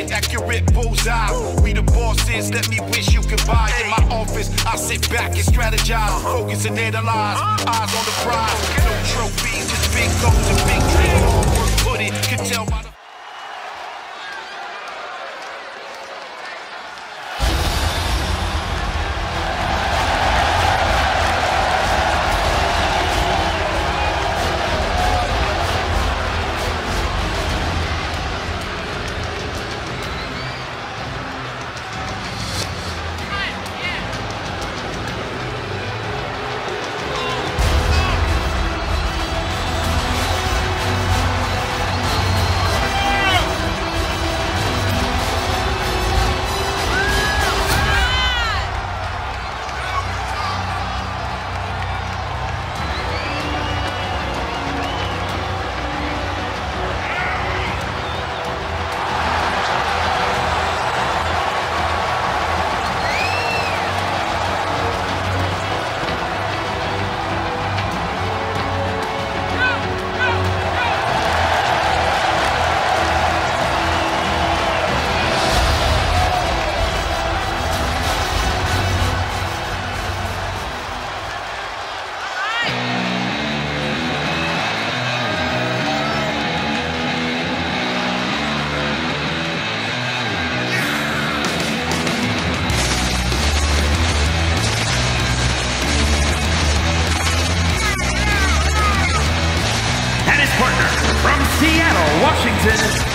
hit, accurate bullseye. We the bosses, let me wish you goodbye. In my office, I sit back and strategize, focus and analyze. Eyes on the prize, no trophies, just big goals and big dreams. Hard work put it, can tell by the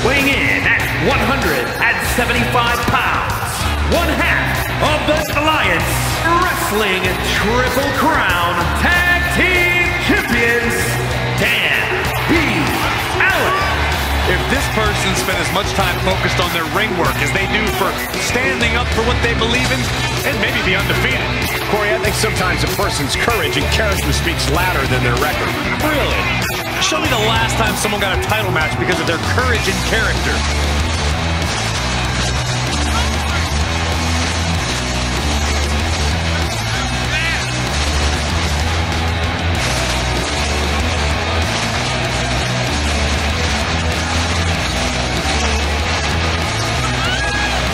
weighing in at 175 pounds, one half of the Alliance Wrestling Triple Crown Tag Team Champions, Allin. If this person spent as much time focused on their ring work as they do for standing up for what they believe in, and maybe be undefeated. Corey, I think sometimes a person's courage and character speaks louder than their record. Really? Show me the last time someone got a title match because of their courage and character.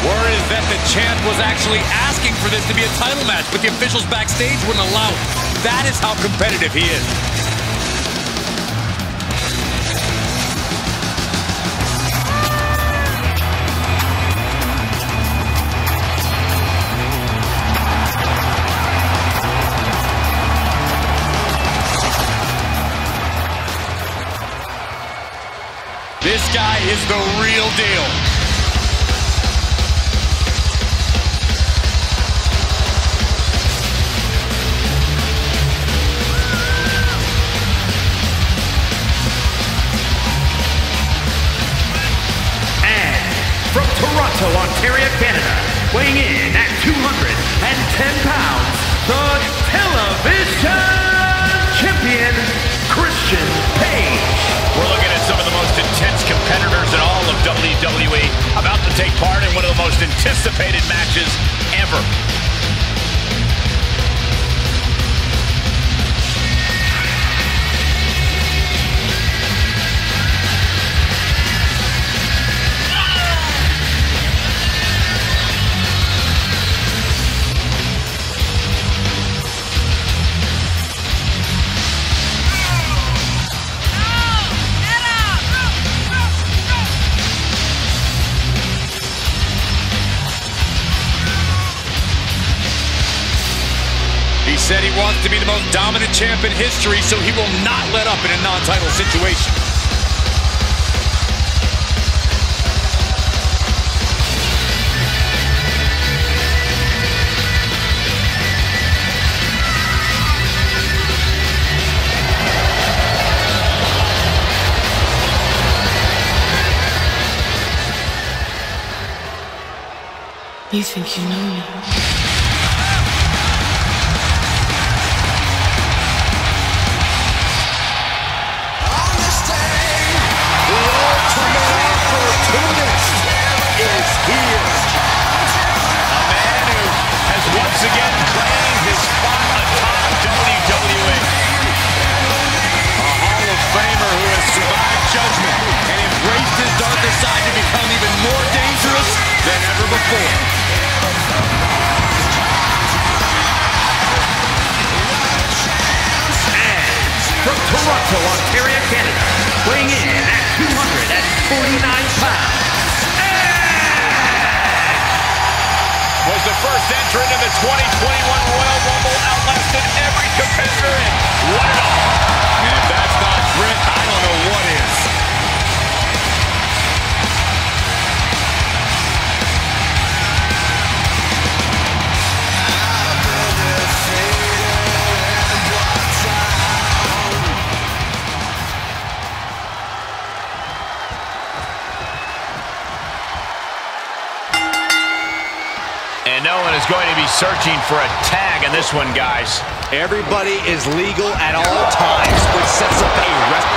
Word is that the champ was actually asking for this to be a title match, but the officials backstage wouldn't allow it. That is how competitive he is. This guy is the real deal. And from Toronto, Ontario, Canada, weighing in at 210 pounds, the television champion, Christian Page. We're looking at some of the most intense competitors in all of WWE about to take part in one of the most anticipated matches ever. He said he wants to be the most dominant champ in history, so he will not let up in a non-title situation. You think you know me? Once again, claiming his spot atop WWE. A Hall of Famer who has survived judgment and embraced his darker side to become even more dangerous for. From Toronto, Ontario, Canada, weighing in at 249 pounds, was the first entrant in the 2021 Royal Rumble, outlasted every competitor and won it all. And if that's not grit, I don't know what is. And no one is going to be searching for a tag in this one, guys. Everybody is legal at all times, which sets up a rest.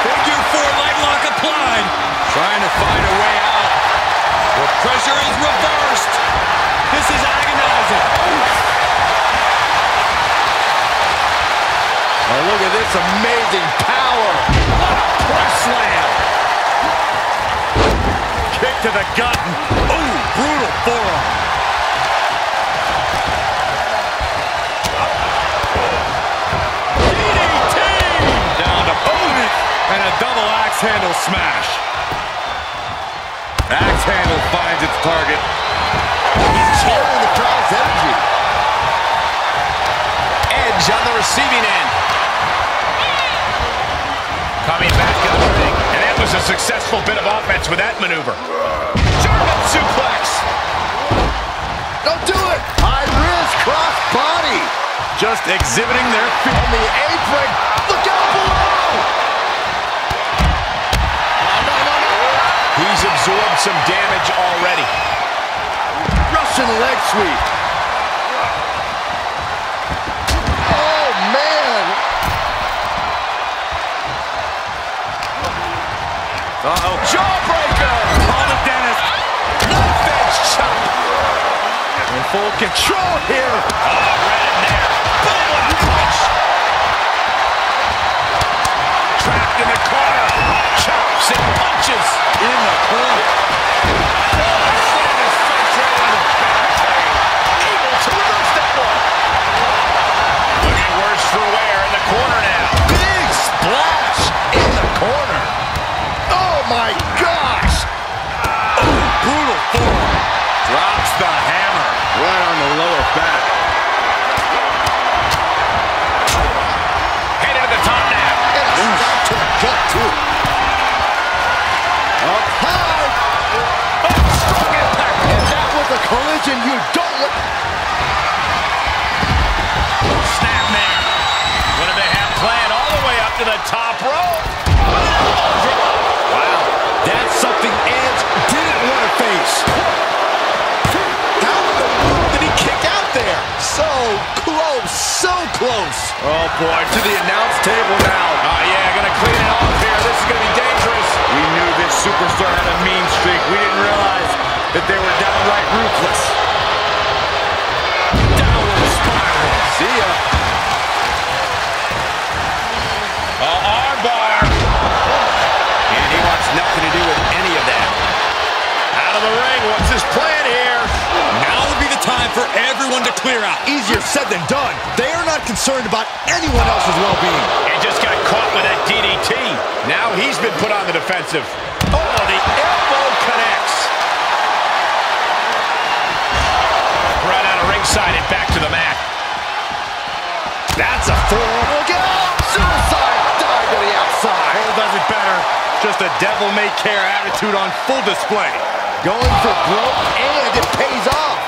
Figure 4 leg lock applied. Trying to find a way out. The pressure is reversed. This is agonizing. Oh, look at this amazing power. What a press slam. Kick to the gut. Oh, brutal forearm. DDT! Down to opponent. And a double axe handle smash. Axe handle finds its target. He's channeling the crowd's energy. Edge on the receiving end. Coming back in the ring. And that was a successful bit of offense with that maneuver. German suplex. Don't do it. High risk, cross body. Just exhibiting their feet. On the apron. Look out below. No. He's absorbed some damage already. Russian leg sweep. Oh, man. Uh-oh. Jawbreaker. Call the dentist. Knife edge chop. In full control here. Right in there. Boom, what a punch. Trapped in the corner. Chops and punches. In the corner. Able to reverse that one. Looking worse for wear in the corner now. Big splash in the corner. Oh, my gosh. Ooh, brutal forearm. Drops the hammer. Right on the lower back. Headed to the top now. And a shot to the gut, too. Up high. Strong impact. And that was a collision you don't want. Snap man. What do they have planned all the way up to the top rope? Wow. That's something Edge didn't want to face. How in the world did he kick out there? So close, so close. Oh, boy, to the announce table now. Oh, yeah, gonna clean it off here. This is gonna be dangerous. We knew this superstar had a mean streak. We didn't realize that they were downright ruthless. Downward spiral. See ya. Armbar. And he wants nothing to do with any of that. Out of the ring. What's his plan here? Now would be the time for everyone to clear out. Easier said than done. They are not concerned about anyone else's well-being. He just got caught with that DDT. Now he's been put on the defensive. Oh, the elbow connects. Right out of ringside and back to the mat. That's a forearm. Look out! Suicide dive to the outside. Cole does it better. Just a devil-may-care attitude on full display. Going for broke, and it pays off.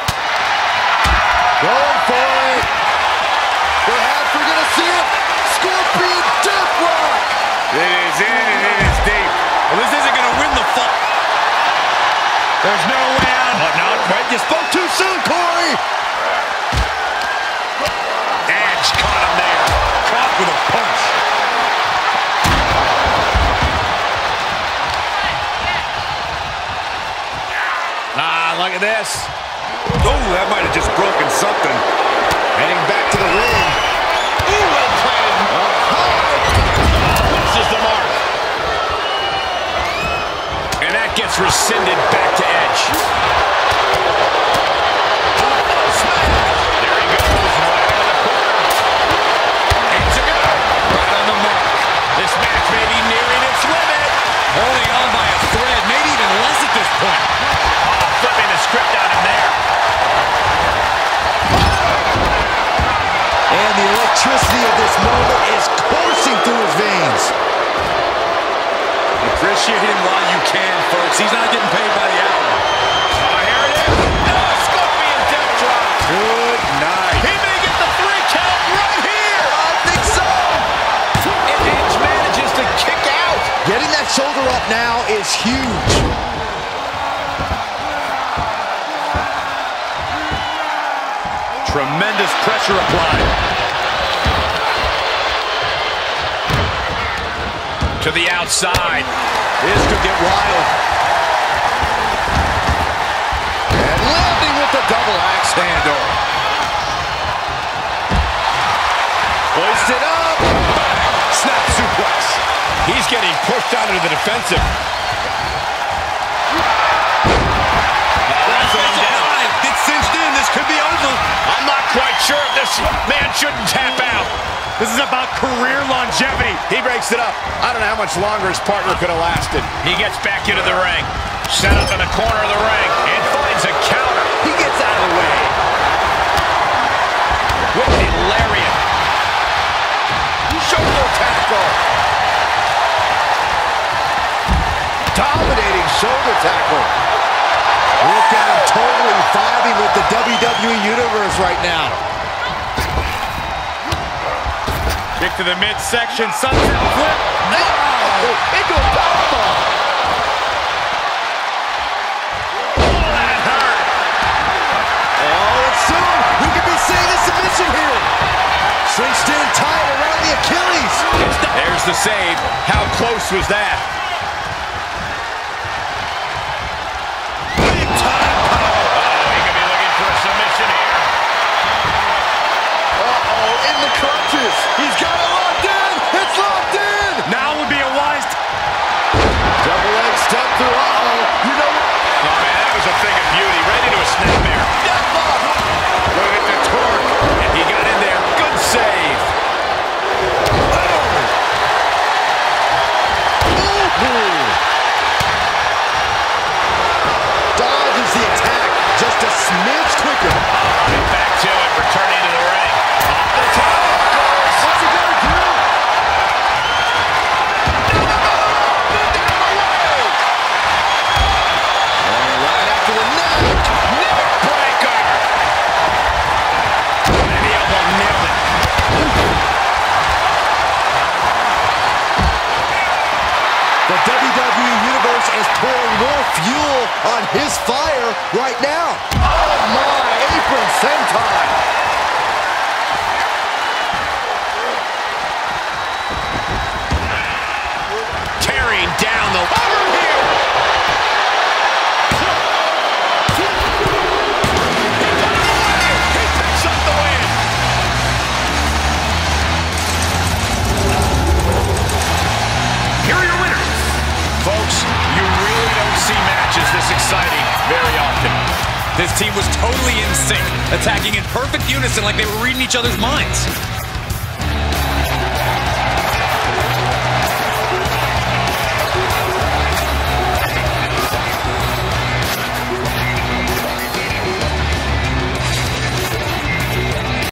Going for it. Perhaps we're going to see it. Scorpion Death Rock. It is in and it is deep. Well, this isn't going to win the fight. There's no way out. Oh, no, wait, you spoke too soon, Corey. Edge caught him there. Caught with a punch. Look at this. Oh, that might have just broken something. Heading back to the ring. Ooh, well planted. Misses the mark. and the electricity of this moment is coursing through his veins. Appreciate him while you can, folks. He's not getting paid by the hour. Oh, here it is. No, scorpion death drop. Good night. He may get the 3 count right here. I think so. And Edge manages to kick out. Getting that shoulder up now is huge. Tremendous pressure applied. To the outside. This could get wild. And landing with the double axe handle. Hoisted up. Snap suplex. He's getting pushed out into the defensive. It's cinched in. This could be over. I'm not quite sure if this man shouldn't tap out. This is about career longevity. He breaks it up. I don't know how much longer his partner could have lasted. He gets back into the ring. Set up in the corner of the ring and finds a counter. He gets out of the way. With the lariat. Shoulder tackle. Dominating shoulder tackle. Look at him totally vibing with the WWE Universe right now. Kick to the midsection. Sunset flip. Into a powerbomb. That hurt. Oh, and soon we could be seeing a submission here. Cinched in tight around the Achilles. There's the save. How close was that? Big time power. He could be looking for a submission here. Uh-oh, in the crunches. He's got it locked in. It's locked in. Now would be a wise... Double leg step through. Uh-oh. You know what? Oh, man, that was a thing of beauty. Right into a snapmare. Look at the torque. And he got in there. Good save. Dodges the attack just a smidge quicker. Right back to it. Returning to the ring. Off the top. What's he gonna do? And right after the neck. Neck breaker. And the elbow nailed it. The WWE Universe is pouring more fuel on his fire right now. Oh my, apron senton. Tearing down the over here. He picks up the win. Here are your winners. Folks, you really don't see matches this exciting very often. This team was totally in sync, attacking in perfect unison like they were reading each other's minds.